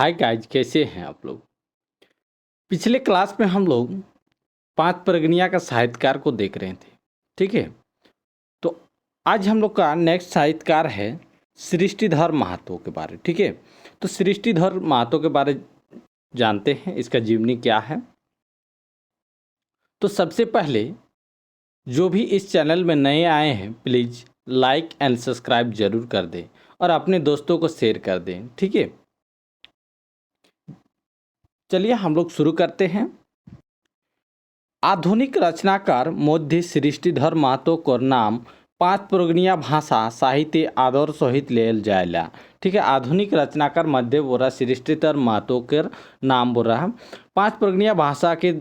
Hi guys, कैसे हैं आप लोग। पिछले क्लास में हम लोग पांच परगनिया का साहित्यकार को देख रहे थे। ठीक है, तो आज हम लोग का नेक्स्ट साहित्यकार है सृष्टिधर महतो के बारे। ठीक है, तो सृष्टिधर महतो के बारे जानते हैं, इसका जीवनी क्या है। तो सबसे पहले जो भी इस चैनल में नए आए हैं प्लीज़ लाइक एंड सब्सक्राइब जरूर कर दें और अपने दोस्तों को शेयर कर दें। ठीक है, चलिए हम लोग शुरू करते हैं। आधुनिक रचनाकार मध्य सृष्टिधर महतो को नाम पांच प्रगनिया भाषा साहित्य आदर सहित लेल जाएला। ठीक है, आधुनिक रचनाकार मध्य बोल रहा सृष्टिधर महतो के नाम बोल रहा है। पांच प्रगनिया भाषा के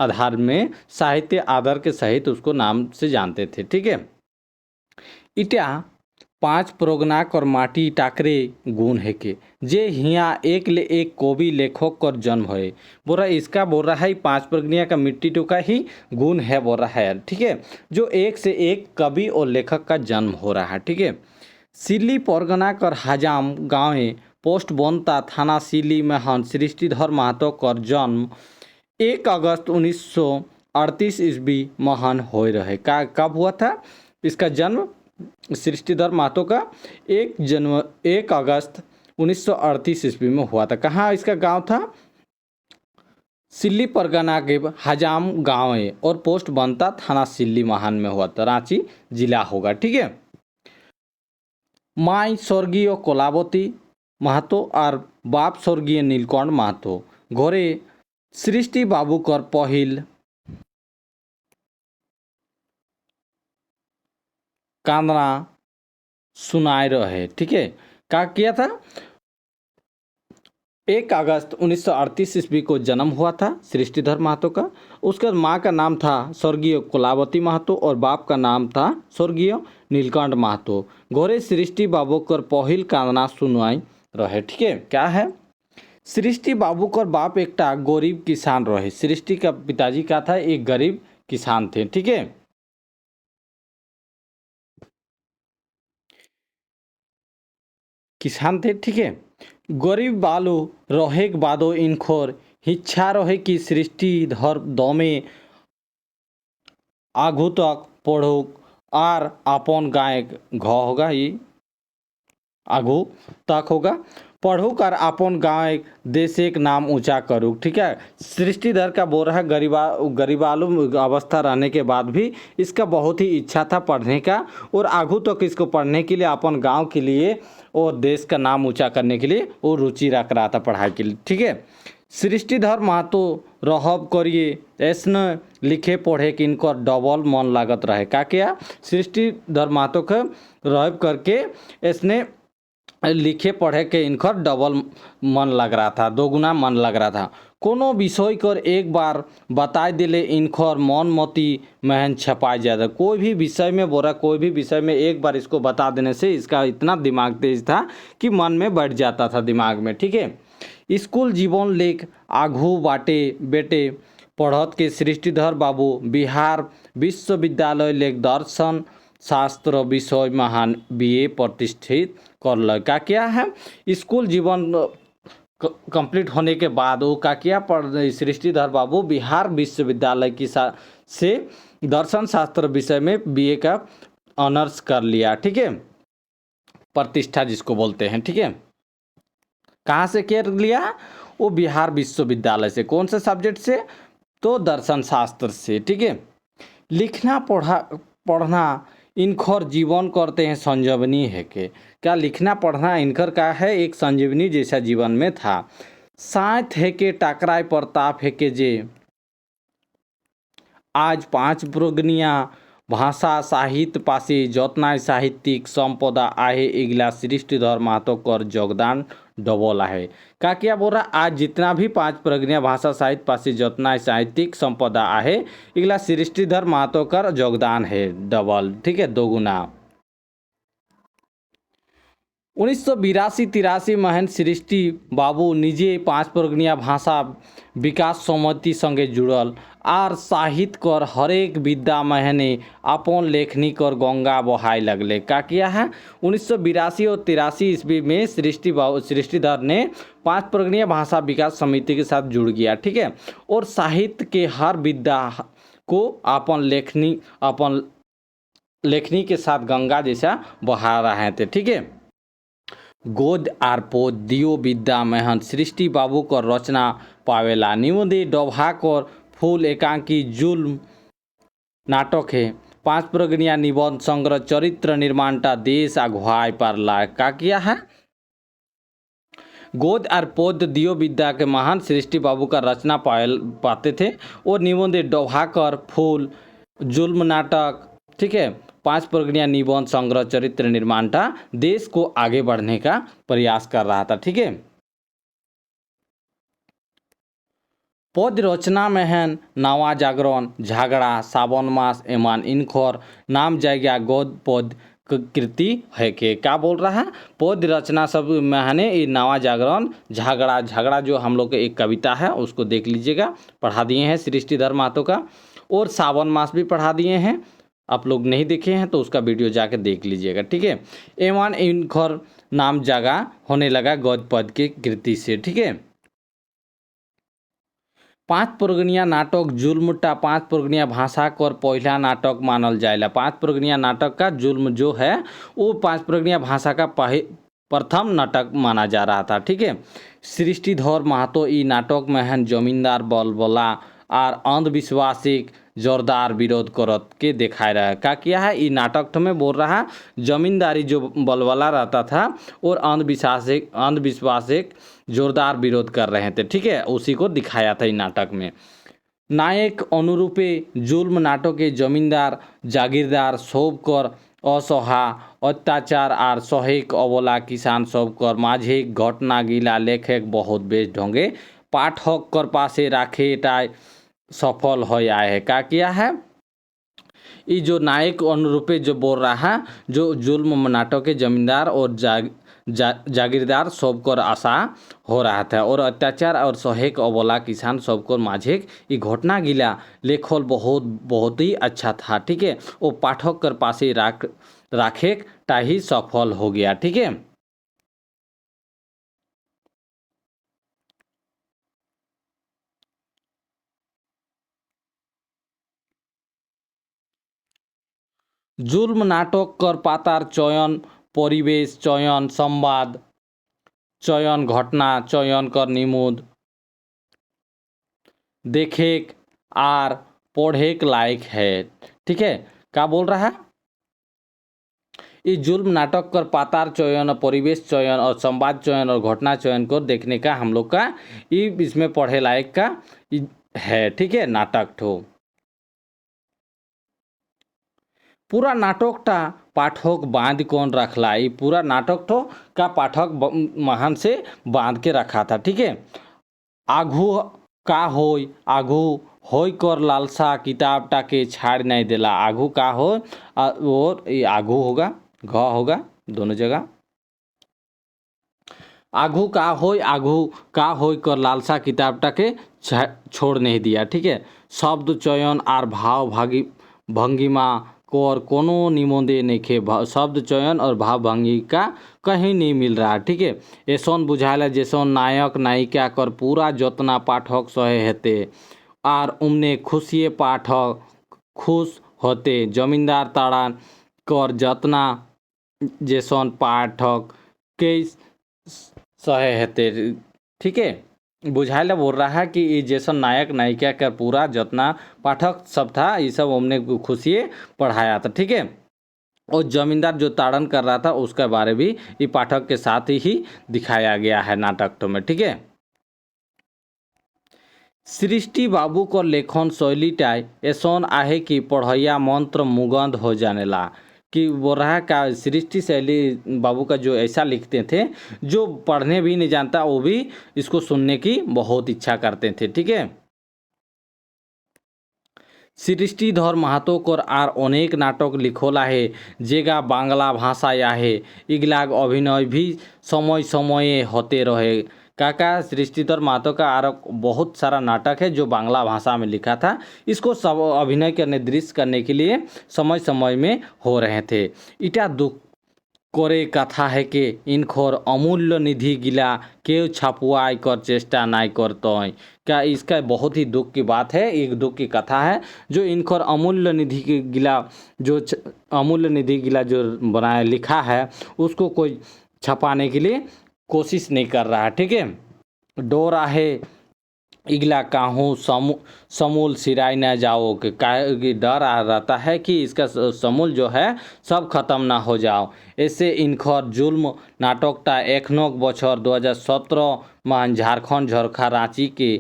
आधार में साहित्य आदर के सहित उसको नाम से जानते थे। ठीक है, इटा पांच प्रोगनाक और माटी टाकरे गुण है के जे हिया एक ले एक कवि लेखक कर जन्म है। बोल रहा है इसका, बोल रहा है पांच प्रगनिया का मिट्टी टोका ही गुण है, बोल रहा है। ठीक है, जो एक से एक कवि और लेखक का जन्म हो रहा है। ठीक है, सिल्ली परगना कर हजाम गाँव पोस्ट बनता थाना सिल्ली में हन सृष्टिधर महतो कर जन्म 1 अगस्त 1938 ईस्वी महन हो रहे। का कब हुआ था इसका जन्म सृष्टिधर महतो का? 1 अगस्त 1938 ईस्वी में हुआ था। कहाँ इसका गांव था? सिल्ली परगना के हजाम गांव है और पोस्ट बनता थाना सिल्ली महान में हुआ था, रांची जिला होगा। ठीक है, माई स्वर्गीय कलावती महतो और बाप स्वर्गीय नीलकंठ महतो। घरे सृष्टि बाबू कर पहिल कांदना सुनाए रहे। ठीक है, क्या किया था? 1 अगस्त 1938 ईस्वी को जन्म हुआ था सृष्टिधर महतो का। उसका माँ का नाम था स्वर्गीय कलावती महतो और बाप का नाम था स्वर्गीय नीलकंठ महतो। घोरे सृष्टि बाबू कर पहिल कांदना सुनाई रहे। ठीक है, क्या है? सृष्टि बाबू कर बाप एक गरीब किसान रहे। सृष्टि का पिताजी का था, एक गरीब किसान थे। ठीक है, किसान थे। ठीक है, गरीब बालो रहे बादो इनखोर इच्छा रहे कि सृष्टि धर दमे आगू तक पढ़ुक और अपन गायक घ होगा, ये आगू तक होगा, पढ़ुक और अपन गाँव देश एक नाम ऊंचा करूँ। ठीक है, सृष्टिधर का बोल रहा है गरीबालू अवस्था रहने के बाद भी इसका बहुत ही इच्छा था पढ़ने का और आगू तक इसको पढ़ने के लिए अपन गांव के लिए और देश का नाम ऊंचा करने के लिए वो रुचि रख रहा था पढ़ाई के लिए। ठीक है, सृष्टिधर महतो रहब करिए ऐसने लिखे पढ़े कि इनकर डबल मन लागत रहे। का क्या? सृष्टिधर महतो के रहब करके ऐसने लिखे पढ़े के इनकर डबल मन लग रहा था, दोगुना मन लग रहा था। कोनो विषय कर एक बार बताए दिले इनकर मन मोती महन छपाई जाता। कोई भी विषय में बोरा, कोई भी विषय में एक बार इसको बता देने से इसका इतना दिमाग तेज था कि मन में बैठ जाता था दिमाग में। ठीक है, स्कूल जीवन लेख आघू बाटे बेटे पढ़त के सृष्टिधर बाबू बिहार विश्वविद्यालय लेख दर्शन शास्त्र विषय महान बीए प्रतिष्ठित कर ल। का क्या है? स्कूल जीवन कंप्लीट होने के बाद वो का किया, पढ़ सृष्टिधर बाबू बिहार विश्वविद्यालय की से दर्शन शास्त्र विषय में बीए का ऑनर्स कर लिया। ठीक है, प्रतिष्ठा जिसको बोलते हैं। ठीक है, कहाँ से कर लिया? वो बिहार विश्वविद्यालय से। कौन से सब्जेक्ट से? तो दर्शन शास्त्र से। ठीक है, लिखना पढ़ना इनखर जीवन करते हैं संजीवनी है के। क्या लिखना पढ़ना इनकर का है? एक संजीवनी जैसा जीवन में था। साथ है के टाकराय प्रताप है के जे आज पांच प्रगनिया भाषा साहित्य पासे जतनाय साहित्यिक संपदा आहे इगला सृष्टिधर महतो कर योगदान डबल आहे। का क्या बोल रहा? आज जितना भी पांच प्रगनिया भाषा साहित्य पासे जतनाय साहित्यिक संपदा आहे इगला सृष्टिधर महतो कर योगदान है डबल। ठीक है, दोगुना। 1982-83 महेंद्र सृष्टि बाबू निजे पाँच प्रगनिया भाषा विकास समिति संगे जुड़ल आर साहित्य कर हरेक विद्या महीने अपन लेखनी कर गंगा बहाय लगले। का किया है 1982 और 83 ईस्वी में सृष्टिधर ने पाँच प्रगनिया भाषा विकास समिति के साथ जुड़ गया, ठीक है। और साहित्य के हर विद्या को अपन लेखनी के साथ गंगा जैसा बहा रहे थे, ठीक है। गोद आर पोद दियो विद्या महन सृष्टि बाबू को रचना पावेला निवंदे डोभा कर फूल एकांकी जुल्म नाटक है। पाँच प्रगनिया निबंध संग्रह चरित्र निर्माणटा देश अगुवाई पारला। का किया है गोद और पोद दियो विद्या के महान सृष्टि बाबू का रचना पाते थे और निबंध डोभाकर फूल जुल्म नाटक, ठीक है। पाँच प्रगनिया निबंध संग्रह चरित्र निर्माणटा देश को आगे बढ़ने का प्रयास कर रहा था, ठीक है। पद रचना में है नवा जागरण झगड़ा सावन मास एमान इनखोर नाम जाएगा गोद पद कृति है के क्या बोल रहा है पद रचना सब में है ये नवा जागरण झगड़ा जो हम लोग के एक कविता है उसको देख लीजिएगा, पढ़ा दिए हैं सृष्टिधर महतो का। और सावन मास भी पढ़ा दिए हैं, आप लोग नहीं देखे हैं तो उसका वीडियो जाके देख लीजिएगा, ठीक है। एमान इनखोर नाम जगह होने लगा गौद पद की कृति से, ठीक है। पाँच प्रगनिया नाटक जुल्मटा पाँच प्रगनिया भाषा कर पहला नाटक मानल जाएला। पाँच प्रगनिया नाटक का जुल्म जो है वो पाँच प्रगनिया भाषा का प्रथम नाटक माना जा रहा था, ठीक है। सृष्टिधर महतो ई नाटक में है जमींदार बलबला और अंधविश्वासिक जोरदार विरोध करत के दिखाए रहा। क्या किया है ये नाटक में बोल रहा जमींदारी जो बलबला रहता था और अंधविश्वासिक जोरदार विरोध कर रहे थे, ठीक है। उसी को दिखाया था इस नाटक में। नायक अनुरूपे जुल्म नाटक के जमींदार जागीरदार सब कर असहा अत्याचार आर सहेक अबला किसान सब कर माझे घटना गिला लेखक बहुत बेश ढंगे पाठक कर पासे राखे टाय सफल हो आए है। क्या किया है ये जो नायक अनुरूपे जो बोल रहा है जो जुल्म नाटक के जमींदार और जागीरदार सबकर आशा हो रहा था और अत्याचार और सहेक अबला किसान सबकर माझे ये घटना गिला लेखल बहुत ही अच्छा था, ठीक है। वो पाठक कर पासे राखे टाही सफल हो गया, ठीक है। जुल्म नाटक कर पातार चयन परिवेश चयन संवाद चयन घटना चयन कर निमुद देखेक आर पढ़ेक लायक है, ठीक है। क्या बोल रहा है ये जुल्म नाटक कर पातार चयन परिवेश चयन और संवाद चयन और घटना चयन को देखने का हम लोग का ये इसमें पढ़े लायक का है, ठीक है। नाटक ठो पूरा नाटकटा पाठक बांध कौन रखला ये पूरा नाटक ठो का पाठक महान से बांध के रखा था, ठीक है। आघू का आघू होय कर लालसा किताब टाके छाड़ नहीं देला। आघू का हो और ये आघू होगा घ होगा दोनों जगह। आघू का होय कर लालसा किताब टाके छोड़ नहीं दिया, ठीक है। शब्द चयन आर भाव भंगिमा और कोनो निमोदे नइखे शब्द चयन और भाव भंगिका कहीं नहीं मिल रहा, ठीक है। ऐसन बुझाला जैसन नायक नायिका कर पूरा जतना पाठक सहे हेते आर उमने खुशिये पाठक खुश होते जमींदार ताड़ा कर जतना जैसन पाठक के सहे हेते, ठीक है। बुझाइला बोल रहा है कि ये जैसन नायक नायिका का पूरा जितना पाठक सब था ये सब हमने खुशी पढ़ाया था, ठीक है। और जमींदार जो ताड़न कर रहा था उसके बारे भी ये पाठक के साथ ही दिखाया गया है नाटक में, ठीक है। सृष्टि बाबू को लेखन शैली टाई ऐसन आहे कि पढ़ैया मंत्र मुगंध हो जाने ला कि वो रहा का सृष्टि शैली बाबू का जो ऐसा लिखते थे जो पढ़ने भी नहीं जानता वो भी इसको सुनने की बहुत इच्छा करते थे, ठीक है। सृष्टिधर माहातोकर আর অনেক নাটক লিখলাহে যেগা বাংলা ভাষায় আহে इगलाग अभिनय भी समय समय होते रहे। काका सृष्टिधर महतो का और बहुत सारा नाटक है जो बांग्ला भाषा में लिखा था, इसको सब अभिनय करने दृश्य करने के लिए समय समय में हो रहे थे। इटा दुख करे कथा है कि इनखोर अमूल्य निधि गिला केव छपुआई कर चेष्टा नहीं करते हैं। क्या इसका बहुत ही दुख की बात है, एक दुख की कथा है जो इनखोर अमूल्य निधि के गिला जो अमूल्य निधि गिला जो बनाया लिखा है उसको कोई छपाने के लिए कोशिश नहीं कर रहा है। ठीक है, डोरा है इगला काहूँ समूल सिराई न जाओ कि डर आ रहता है कि इसका समूल जो है सब खत्म ना हो जाओ। ऐसे इनखर जुल्म नाटकटा 1 बछर 2017 में झारखंड झरखा रांची के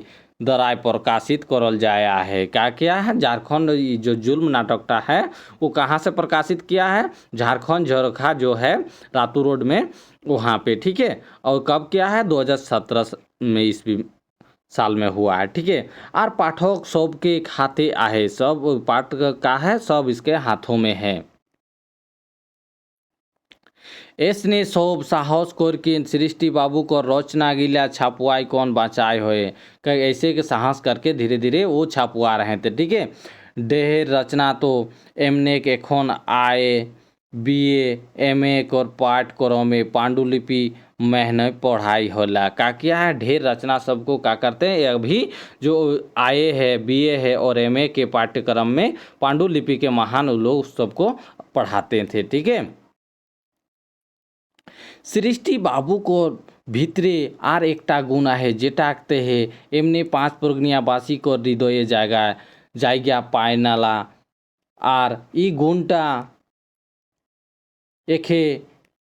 दराय प्रकाशित करल जाया है। क्या है झारखंड जो जुल्म नाटकटा है वो कहाँ से प्रकाशित किया है, झारखंड झरखा जो है रातू रोड में वहाँ पे। ठीक है, और कब किया है 2017 में ईस्वी साल में हुआ है। ठीक है, और पाठक सब के हाथे आहे, सब पाठ का है, सब इसके हाथों में है। इसने सब साहस करके सृष्टि बाबू को रचना गिला छापुआई कौन बचाए हुए, ऐसे के साहस करके धीरे धीरे वो छापुआ रहे थे। ठीक है, ढेर रचना तो एमने के एखन आए बीए एमए कर पाठ्यक्रम में पांडुलिपि मेहनत पढ़ाई होला। का किया है ढेर रचना सबको क्या करते हैं, अभी जो आए है बीए है और एमए के पाठ्यक्रम में पांडुलिपि के महान लोग सबको पढ़ाते थे। ठीक है, सृष्टि बाबू को भीतरे आर एकटा गुण है जेटाकते है एमने 5 प्रगनिया बासी को हृदय जायगा पायनाला आर ई गुणटा एखे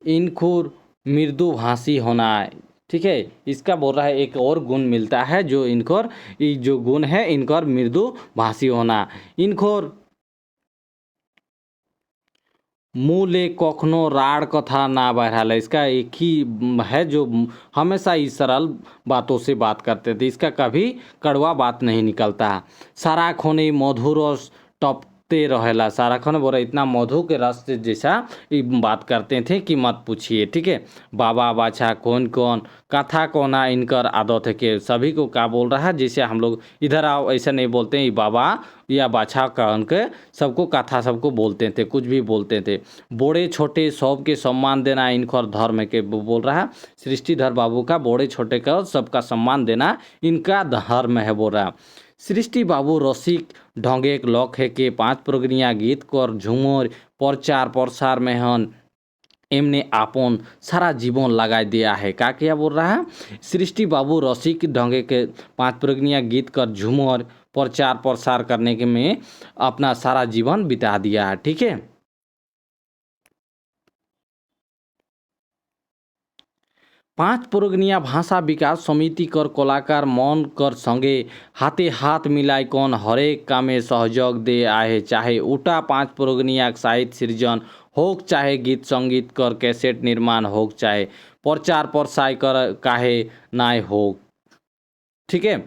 इनखुर मृदु भाषी होना है। ठीक है, इसका बोल रहा है एक और गुण मिलता है जो इनकोर ये जो गुण है इनकोर मृदु भाषी होना। इनकोर मूले कखनो राड़ कथा ना बहराला, इसका एक ही है जो हमेशा ही सरल बातों से बात करते थे, इसका कभी कड़वा बात नहीं निकलता। सारा खोने मधुर टपते रहेला, सारा खोने बोला इतना मधु के रस से जैसा बात करते थे कि मत पूछिए। ठीक है, बाबा बाछा कौन कौन कथा कोना इनकर आदत है कि सभी को क्या बोल रहा है, जैसे हम लोग इधर आओ ऐसा नहीं बोलते हैं बाबा या बाछा कौन के, सबको कथा सबको बोलते थे, कुछ भी बोलते थे। बड़े छोटे सबके सम्मान देना इनकर धर्म के बोल रहा है, सृष्टिधर बाबू का बड़े छोटे का सबका सम्मान देना इनका धर्म है बोल रहा। सृष्टि बाबू रसिक ढंगे एक लौक है के 5 प्रगनिया गीत कर झूमर प्रचार प्रसार में हन एमने आपन सारा जीवन लगा दिया है। का क्या बोल रहा है, सृष्टि बाबू रसिक ढंगे के 5 प्रगनिया गीत कर झूमर प्रचार प्रसार करने के में अपना सारा जीवन बिता दिया है। ठीक है, 5 प्रगनिया भाषा विकास समिति कर कलाकार मन कर संगे हाथे हाथ मिलाई कौन हरेक कामे सहयोग दे आए, चाहे उटा 5 प्रगनिया साहित्य सृजन होक, चाहे गीत संगीत कर कैसेट निर्माण होक, चाहे प्रचार प्रसार कर काहे नाय होक। ठीक है,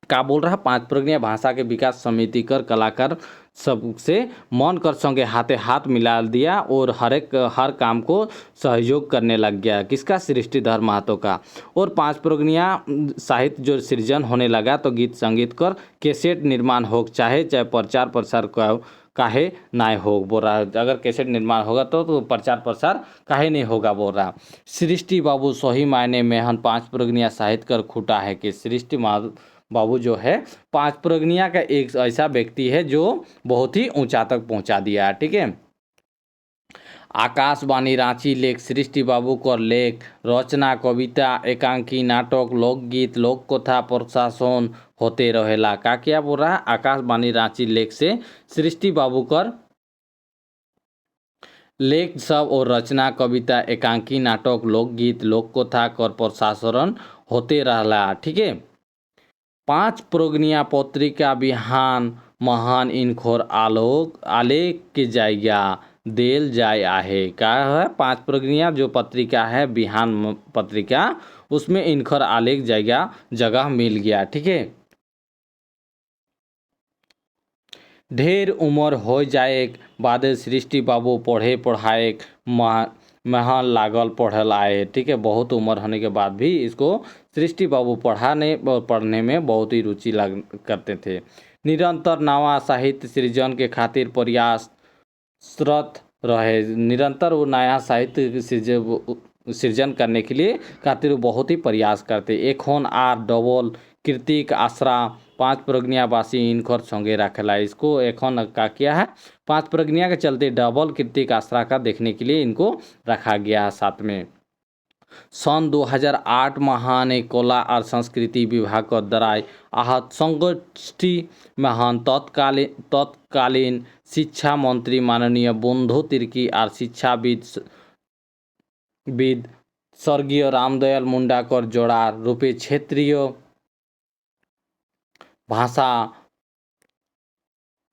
का बोल रहा 5 प्रगनिया भाषा के विकास समिति कर कलाकार सबसे मन कर संगे हाथे हाथ मिला दिया और हर काम को सहयोग करने लग गया। किसका, सृष्टिधर महतो का। और 5 प्रगनिया साहित्य जो सृजन होने लगा तो गीत संगीत कर कैसेट निर्माण हो, चाहे प्रचार प्रसार काहे ना हो बोल रहा। अगर कैसेट निर्माण होगा तो प्रचार प्रसार काहे नहीं होगा बोल रहा। सृष्टि बाबू सही मायने में हम 5 प्रगनिया साहित्य कर खूटा है कि सृष्टि बाबू जो है 5 प्रगनिया का एक ऐसा व्यक्ति है जो बहुत ही ऊंचा तक पहुंचा दिया। ठीक है, आकाशवाणी रांची लेख सृष्टि बाबू को लेख रचना कविता एकांकी नाटक लोकगीत लोककथा प्रशासन होते रहेला। का क्या बोल रहा है, आकाशवाणी रांची लेख से सृष्टि बाबू कर लेख सब और रचना कविता एकांकी नाटक लोकगीत लोककथा कर प्रशासन होते रहला। ठीक है, 5 प्रगनिया पत्रिका बिहान महान इनखोर आलेख के जायगा देल जाय आहे। क्या है, 5 प्रगनिया जो पत्रिका है बिहान पत्रिका उसमें इनखोर आलेख जगह मिल गया। ठीक है, ढेर उम्र हो जाएक बाद सृष्टि बाबू पढ़े पढ़ाएक महान लागल पढ़ल आए। ठीक है, बहुत उम्र होने के बाद भी इसको सृष्टि बाबू पढ़ने में बहुत ही रुचि करते थे। निरंतर नवा साहित्य सृजन के खातिर प्रयासरत रहे। निरंतर वो नया साहित्य सृजन करने के लिए खातिर वो बहुत ही प्रयास करते। एखोन आर डबल कृतिक आश्रा 5 प्रज्ञावासी इनकर संगे रखला। इसको एखोन का किया है, 5 प्रज्ञा के चलते डबल कृतिक आश्रा का देखने के लिए इनको रखा गया है साथ में। सन 2008 महान कला और संस्कृति विभाग के द्वारा आहत संगोष्ठी महान तत्कालीन शिक्षा मंत्री माननीय बंधु तिर्की और शिक्षाविद स्वर्गीय रामदयाल मुंडाकर जोड़ा रूपे क्षेत्रीय भाषा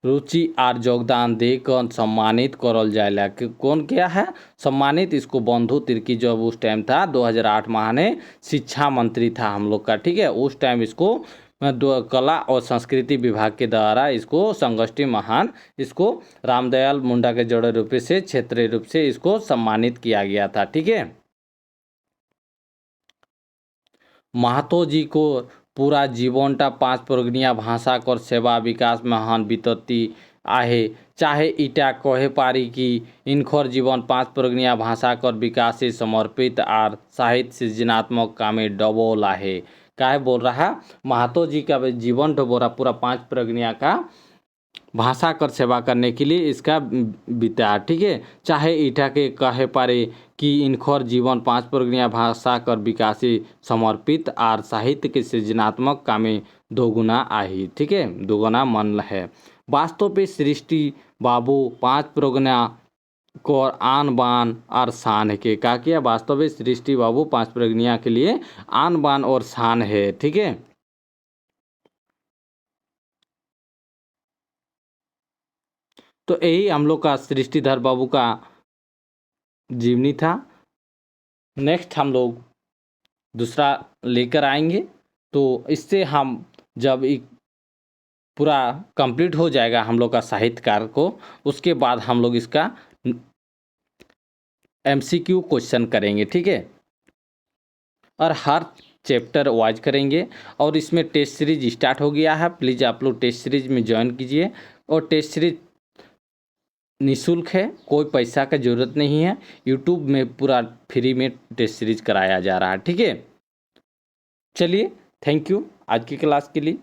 रुचि और योगदान देकर सम्मानित करल जाएला। कौन किया है सम्मानित? इसको बंधु तिर्की जब उस टाइम था 2008 महाने शिक्षा मंत्री था हम लोग का। ठीक है, उस टाइम इसको कला और संस्कृति विभाग के द्वारा इसको संगोष्ठी महान इसको रामदयाल मुंडा के जोड़े रूप से क्षेत्रीय रूप से इसको सम्मानित किया गया था। ठीक है, महतो जी को पूरा जीवनटा 5 प्रज्ञा भाषा कर सेवा विकास महान वितती आहे। चाहे इटा कहे पारी कि इनखर जीवन 5 प्रज्ञा भाषा कर विकास से समर्पित और साहित्य सृजनात्मक कामे डबल आहे। काहे बोल रहा है? महतो जी का जीवन तो बोरा पूरा 5 प्रज्ञा का भाषा कर सेवा करने के लिए इसका बिता। ठीक है, चाहे ईटा के कहे पारे कि इनखर जीवन 5 प्रज्ञा भाषा कर विकास से समर्पित और साहित्य के सृजनात्मक कामे दोगुना आही। ठीक है, दोगुना मन है। वास्तव पे सृष्टि बाबू 5 प्रज्ञा को आन बान और शान है के का किया? वास्तव में सृष्टि बाबू 5 प्रज्ञा के लिए आन बान और शान है। ठीक है, तो यही हम लोग का सृष्टिधर बाबू का जीवनी था। नेक्स्ट हम लोग दूसरा लेकर आएंगे, तो इससे हम जब एक पूरा कंप्लीट हो जाएगा हम लोग का साहित्यकार को, उसके बाद हम लोग इसका MCQ क्वेश्चन करेंगे। ठीक है, और हर चैप्टर वाइज करेंगे। और इसमें टेस्ट सीरीज स्टार्ट हो गया है, प्लीज़ आप लोग टेस्ट सीरीज में ज्वाइन कीजिए। और टेस्ट सीरीज निःशुल्क है, कोई पैसा का ज़रूरत नहीं है। यूट्यूब में पूरा फ्री में टेस्ट सीरीज कराया जा रहा है। ठीक है, चलिए, थैंक यू आज की क्लास के लिए।